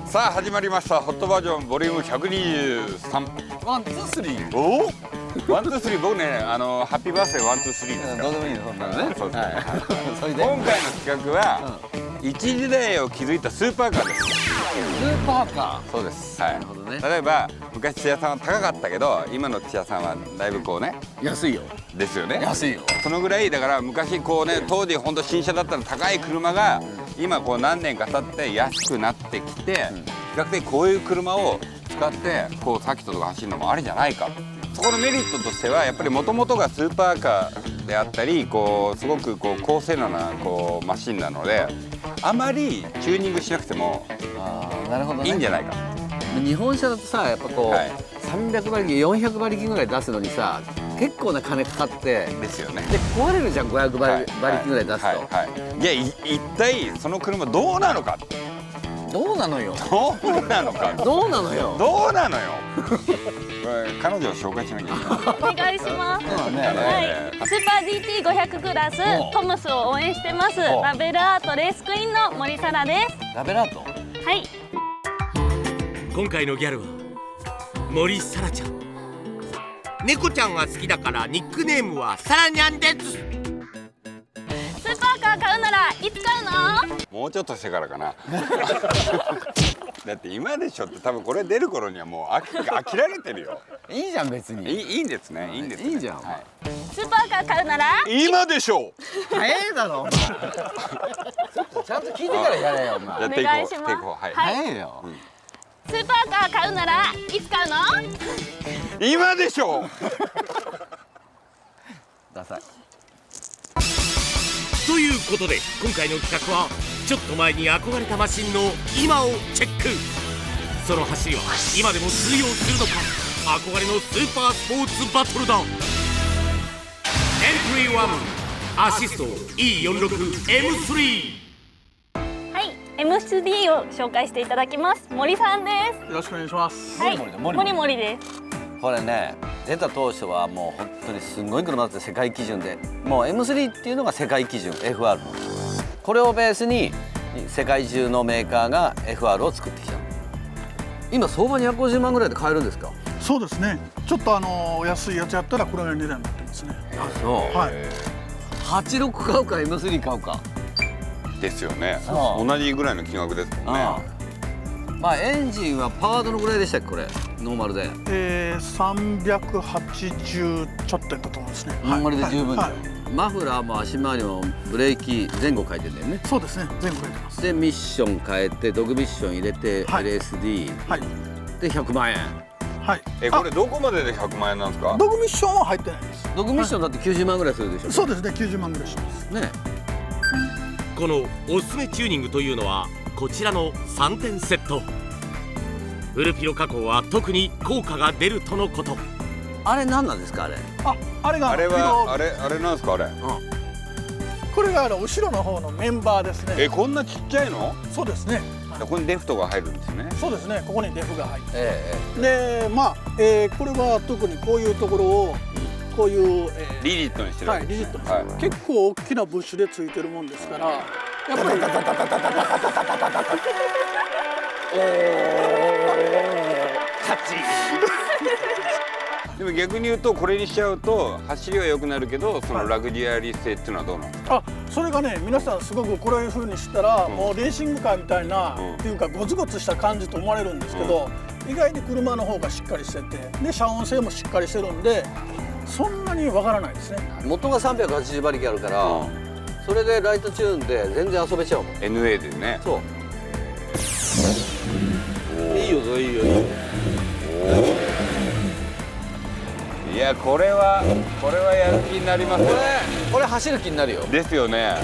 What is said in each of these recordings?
さあ始まりましたホットバージョンボリューム123。ワンツースリー。おおワンツースリー。僕ねハッピーバースデーワンツースリーですから。どうでもいいのそんなのね。そうですね、はい。それで今回の企画は、一時代を築いたスーパーカーです。スーパーカそうです、はい、なるほどね。例えば昔チアさんは高かったけど今のチアさんはだいぶこうねー安いよ。ですよね。安いよ。そのぐらいだから昔こうね当時ほんと新車だったの高い車が今こう何年か経って安くなってきて、比較的こういう車を使ってこうサーキットとか走るのもありじゃないか。そこのメリットとしてはやっぱりもともとがスーパーカーであったりこうすごくこう高性能なこうマシンなのであまりチューニングしなくてもああ、なるほどね。いいんじゃないか。日本車だとさ、やっぱこう、はい、300馬力400馬力ぐらい出すのにさ、結構な金かかってですよね。で壊れるじゃん、500馬力ぐらい出すと。いや一体その車どうなのか。どうなのよ。どうなのか。どうなのよ。どうなのよ。彼女を紹介しなきゃいけない。お願いします。そうね。はい、スーパー GT500 クラストムスを応援してますおラベルアートレースクイーンの森沙羅です。ラベラート。はい、今回のギャルは森沙羅ちゃん。猫ちゃんが好きだからニックネームはサラニャンです。スーパーカー買うならいつ買うの？もうちょっとしてからかな。だって今でしょって多分これ出る頃にはもう飽きられてるよ。いいじゃん別に。いいんですね。いいんですね。いいじゃん。はい、スーパーカー買うなら今でしょう。早いだろ。ちゃんと聞いてからやれよお前。やっていこう。お願いしますやっていこう。はい。はい早いよ。スーパーカー買うならいつ買うの？今でしょう。ダサい。ということで今回の企画はちょっと前に憧れたマシンの今をチェック。その走りは今でも通用するのか。憧れのスーパースポーツバトルだ。エントリー1アシスト E46M3。はい、M3 を紹介していただきます森さんです。よろしくお願いします。はい、モリモリモリモリです。これね、出た当初はもう本当にすごい車だって世界基準で、もう M3 っていうのが世界基準 FR のこれをベースに世界中のメーカーが FR を作ってきた。今相場250万ぐらいで買えるんですか？そうですね。ちょっと安いやつやったらこれぐらいの値段になってますね。あ、そう。はい。 86買うか M3 買うか。ですよね。そう同じぐらいの金額ですもんね。ああ、まあエンジンはパワーどのぐらいでしたっけこれノーマルで。380ちょっとやったと思うんですね。ノーマルで十分だよ、はい。マフラーも足回りもブレーキ前後変えてんだよね。そうですね。全部入ってます。でミッション変えてドグミッション入れて、はい LSD はいで100万円。はい。これどこまでで100万円なんですか。ドッグミッションは入ってないです。ドグミッションだって90万ぐらいするでしょ。そうですね。90万ぐらいします。ね。このおすすめチューニングというのはこちらの3点セット。フルピロ加工は特に効果が出るとのこと。あれ何なんですかあれ。あれがあれはあれなんですかあれ。これが後ろの方のメンバーですね。こんなちっちゃいの。そうですね。ここにデフトが入るんですね。そうですね。ここにデフが入って。えで、まあ、これは特にこういうところをこういう、リジットにしてるはい、わけですね。リジットです、結構大きなブッシュでついてるもんですから、やっぱりでも逆に言うとこれにしちゃうと走りは良くなるけどそのラグジュアリー性っていうのはどうなの。それがね、皆さんすごくこういう風にしたら、もうレーシングカーみたいな、っていうかゴツゴツした感じと思われるんですけど、意外に車の方がしっかりしてて、で遮音性もしっかりしてるんでそんなにわからないですね。元が380馬力あるから、それでライトチューンで全然遊べちゃうもん。 NA でね。そういいよいいよいいよ。いやこれはやる気になりますよ。これ走る気になるよ。ですよね。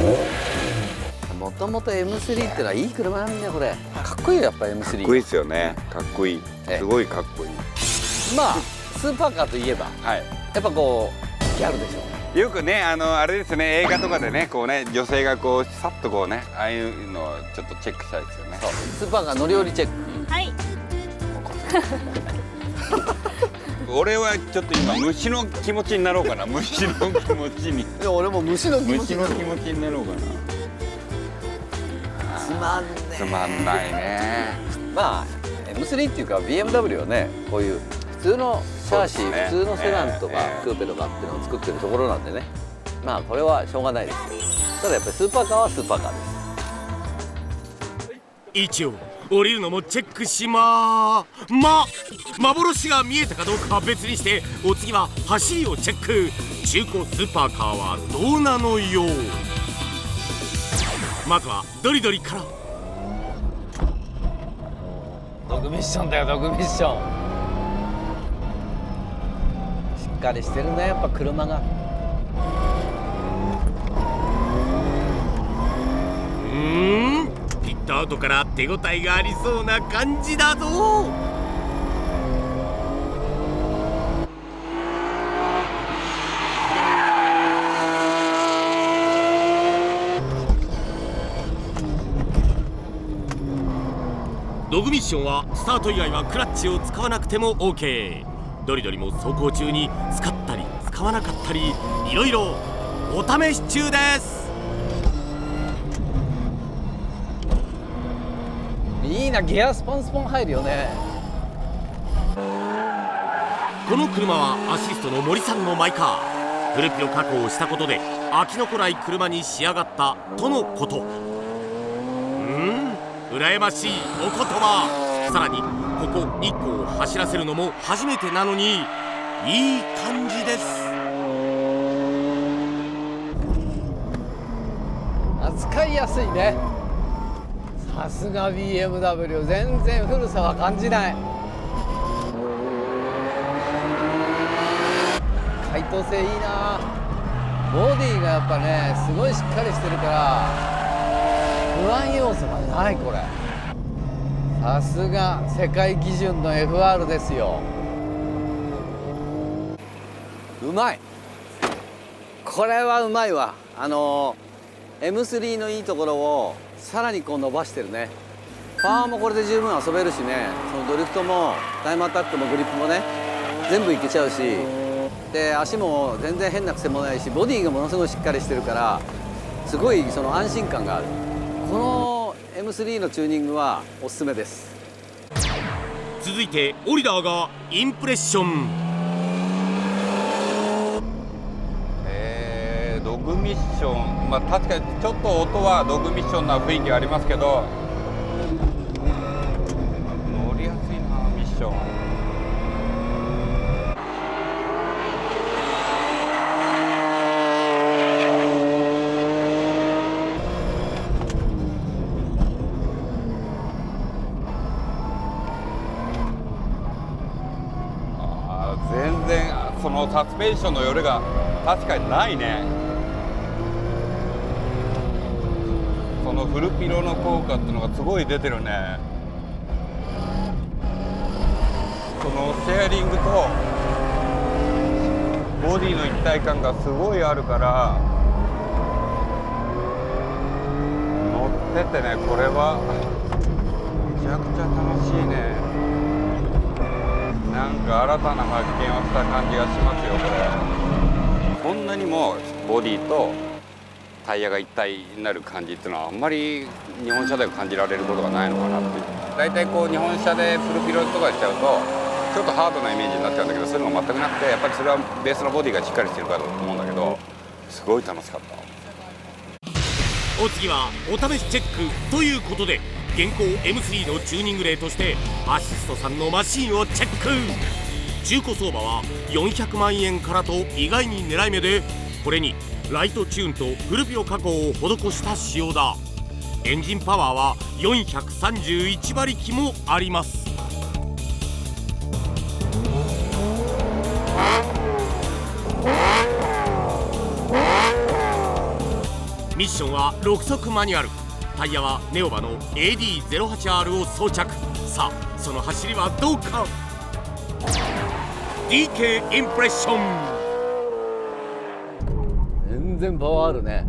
もともと M3 ってのはいい車なんだよこれ。かっこいいよやっぱ M3。かっこいいですよね。かっこいい。すごいかっこいい。まあスーパーカーといえばはい。やっぱこうギャルでしょ。よくねあれですね映画とかでねこうね女性がこうさっとこうねああいうのをちょっとチェックしたいですよね。そうスーパーカー乗り降りチェック。はい。俺はちょっと今虫の気持ちになろうかな。虫の気持ちに。いや俺も虫の気持ち虫の気持ちになろうかな。つまんねつまんないね。まあ M3 っていうか BMW はねこういう普通のシャーシー、そうですね普通のセダンとかクーペとかっていうのを作ってるところなんでね、まあこれはしょうがないですよ。ただやっぱりスーパーカーはスーパーカーです。一応降りるのもチェックし幻が見えたかどうかは別にして、お次は走りをチェック。中古スーパーカーはどうなのよ。まずはドリドリから。ドッグミッションだよ、ドッグミッション。しっかりしてるね、やっぱ車が。ピットアウトから手応えがありそうな感じだぞ。ドッグミッションはスタート以外はクラッチを使わなくても OK。 ドリドリも走行中に使ったり使わなかったりいろいろお試し中です。いいな、ギアスポンスポン入るよね。この車はアシストの森さんのマイカー。フルピロ加工をしたことで飽きのこない車に仕上がったとのこと。羨ましいお言葉。さらにここ日光を走らせるのも初めてなのにいい感じです。扱いやすいね。さすが BMW、 全然古さは感じない。解凍性いいな。ボディがやっぱねすごいしっかりしてるから不安要素がない。これさすが世界基準の FR ですよ。うまい、これはうまいわ。M3 のいいところをさらにこう伸ばしてるね。パワーもこれで十分遊べるしね、そのドリフトもタイムアタックもグリップもね全部いけちゃうし、で足も全然変な癖もないし、ボディがものすごいしっかりしてるからすごいその安心感がある。この M3 のチューニングはおすすめです。続いてオリダーがインプレッション。ドッグミッション、まあ確かにちょっと音はドッグミッションな雰囲気ありますけど、乗りやすいなミッション。全然そのサスペンションのよれが確かにないね。そのフルピロの効果っていうのがすごい出てるね。そのシェアリングとボディの一体感がすごいあるから乗っててね、これはめちゃくちゃ楽しいね。なんか新たな発見をした感じがしますよこれ。こんなにもボディとタイヤが一体になる感じっていうのはあんまり日本車では感じられることがないのかなっていう。大体こう日本車でフルピロとかしちゃうとちょっとハードなイメージになっちゃうんだけど、そういうのが全くなくて、やっぱりそれはベースのボディがしっかりしてるからだと思うんだけど、すごい楽しかった。お次はお試しチェックということで、現行 M3 のチューニング例としてアシストさんのマシンをチェック。中古相場は400万円からと意外に狙い目で、これにライトチューンとフルピロ加工を施した仕様だ。エンジンパワーは431馬力もあります。ミッションは6速マニュアル。タイヤはネオバの AD08R を装着。さあその走りはどうか。 DK インプレッション。全然パワーあるね。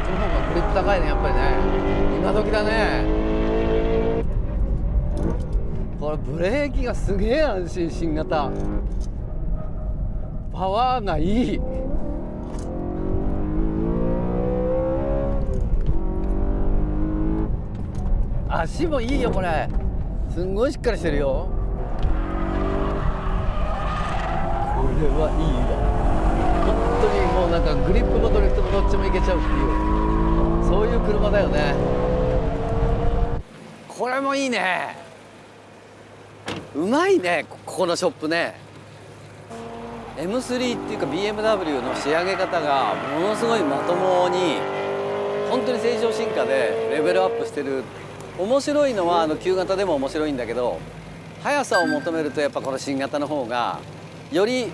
その方がグリップ高いね、やっぱりね。今時だね。これブレーキがすげえ安心。新型パワーがいい。足もいいよこれ。すんごいしっかりしてるよ。これはいいわ。本当にもうなんかグリップもドリフトもどっちもいけちゃうっていう、そういう車だよね。これもいいね。うまいね、ここのショップね。M3 っていうか BMW の仕上げ方がものすごいまともに、本当に正常進化でレベルアップしてる。面白いのは旧型でも面白いんだけど、速さを求めるとやっぱこの新型の方がより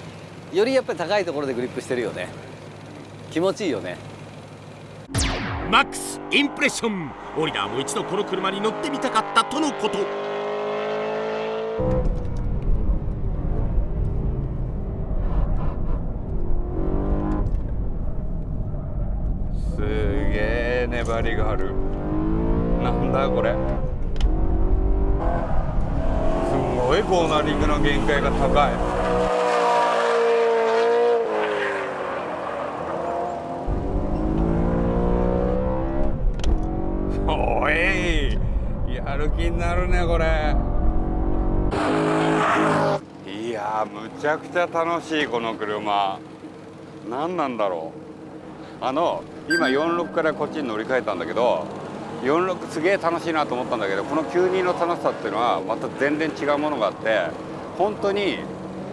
やっぱり高いところでグリップしてるよね。気持ちいいよね。マックスインプレッション。オリダーも一度この車に乗ってみたかったとのこと。すげえ粘りがある。なんだこれ。すごいコーナリングの限界が高い。おい、やる気になるねこれ。いやー、むちゃくちゃ楽しいこの車。何なんだろう。今46からこっちに乗り換えたんだけど、46すげえ楽しいなと思ったんだけど、この92の楽しさっていうのはまた全然違うものがあって、本当に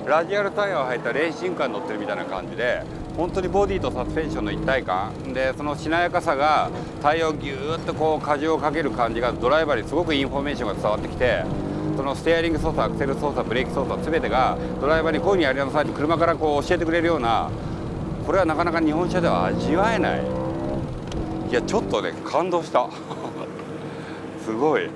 ラジアルタイヤを履いたレーシングカーに乗ってるみたいな感じで、本当にボディとサスペンションの一体感で、そのしなやかさがタイヤをギューッとこう荷重をかける感じがドライバーにすごくインフォメーションが伝わってきて、そのステアリング操作、アクセル操作、ブレーキ操作全てがドライバーにこういうふうにやりなさいと車からこう教えてくれるような、これはなかなか日本車では味わえない。いやちょっとね感動したすごい。